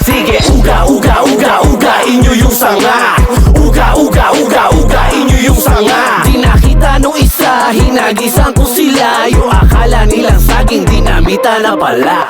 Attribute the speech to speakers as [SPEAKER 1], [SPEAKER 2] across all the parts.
[SPEAKER 1] Sige, uga-uga-uga-ugain nyo yung sanga. Uga-uga-uga-ugain nyo yung sanga. Di nakita nung isa, hinagisan ko sila. Yung akala nilang saging, dinamita na pala.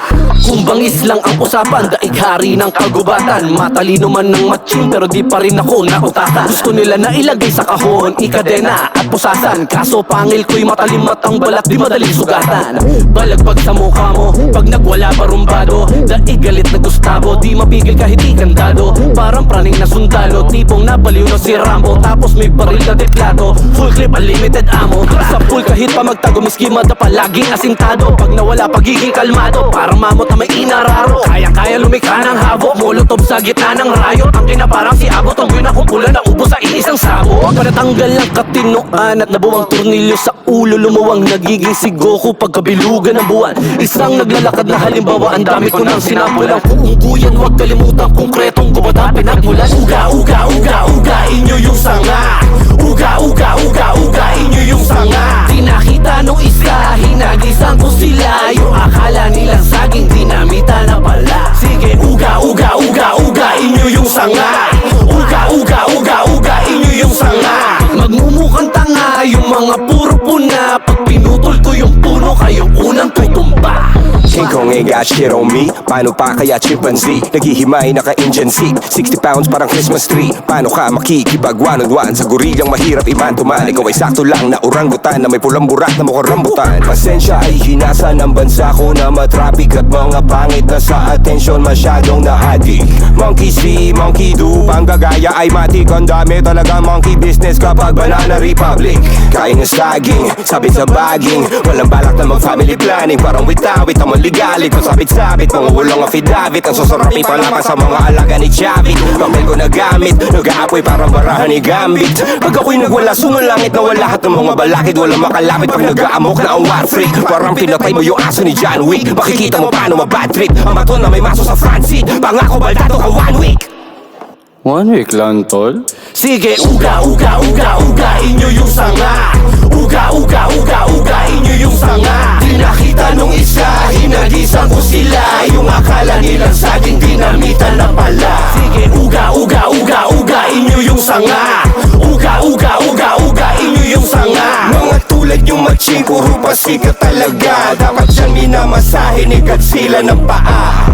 [SPEAKER 1] Kung bangis lang ang usapan, daig hari ng kagubatan. Matalino man ng matching, pero di pa rin ako nautatan. Gusto nila na ilagay sa kahon, ikadena at pusasan. Kaso pangil ko'y matalimat ang balat, di madaling sugatan. Balagbag sa mukha mo, pag nagwala parumbado. Daig galit na Gustavo, di mapigil kahit ikandado. Parang praning na sundalo, tipong nabaliw na si Rambo. Tapos may baril na deplato, full clip unlimited ammo. Sa pool kahit pa magtago, miski madapa laging asintado. Pag nawala pagiging kalmado, parang mamot na may inararo. Kaya-kaya lumikha ng habo, molotov sa gitna ng rayo. Ang kinaparang si Abo, tunggoy na kumpulan na ubos sa iisang sabo. Panatanggal ng katinoan at nabuwang turnilyo sa ulo. Lumuwang nagiging si Goku pagkabilugan ng buwan. Isang naglalakad na halimbawa, ang dami ko nang sinampulan. Kung uguyan, huwag kalimutan konkretong gubata pinagmulan. Uga-uga-uga-ugain nyo yung sanga. Uga-uga-uga-ugain nyo yung sanga. Di nakita nung isa, hinagisan ko sila. Yung akala nilang saging, dinamita na pala. Sige, uga-uga-uga-ugain nyo yung sanga. Uga-uga-uga-ugain nyo yung sanga. Magmumukhang tanga yung mga puro puna. Pag pinutol ko yung puno, kayong unang tutumba.
[SPEAKER 2] King Kong ain't got shit on me. Paano pa kaya chimpanzee? Naghihimay naka-engine seat, 60 pounds parang Christmas tree. Paano ka makikipag one-on-one sa gorilang mahirap iman-tuman? Ikaw ay sakto lang na orangutan na may pulang burak na mukhang rambutan. Pasensya ay hinasa ng bansa ko na matraffic at mga pangit na sa atensyon masyadong nahadi. Monkey see, monkey do, panggagaya ay matik. Ang dami talaga monkey business kapag Banana Republic. Kain ng saging, sabit sa baging, walang balak na mag-family planning. Parang witawit ang maligalig, kung sabit-sabit mangulong affidavit. Ang susurapi palaban sa mga alaga ni Chavit. Papel ko nagamit, nag-aapoy parang barahan ni Gambit. Pag ako'y nagwala, sumulangit na wala lahat ng mga balakid. Walang makalapit pag nag-aamok na ang war freak. Parang pinatay mo yung aso ni John Wick. Makikita mo paano mabad trip ang baton na may maso sa front seat. Pangako baldado ka 1 week.
[SPEAKER 3] 1 week lang, tol?
[SPEAKER 1] Sige, uga-uga-uga-ugain nyo yung sanga. Uga-uga-uga-ugain nyo yung sanga. Di nakita nung isa, hinagisan ko sila. Yung akala nilang saging, dinamitan na pala. Sige, uga-uga-uga-ugain nyo yung sanga. Uga-uga-uga-ugain nyo yung sanga.
[SPEAKER 2] Mga tulad yung matching, puro pasika talaga. Dapat siyang minamasahe ni Godzilla ng paa.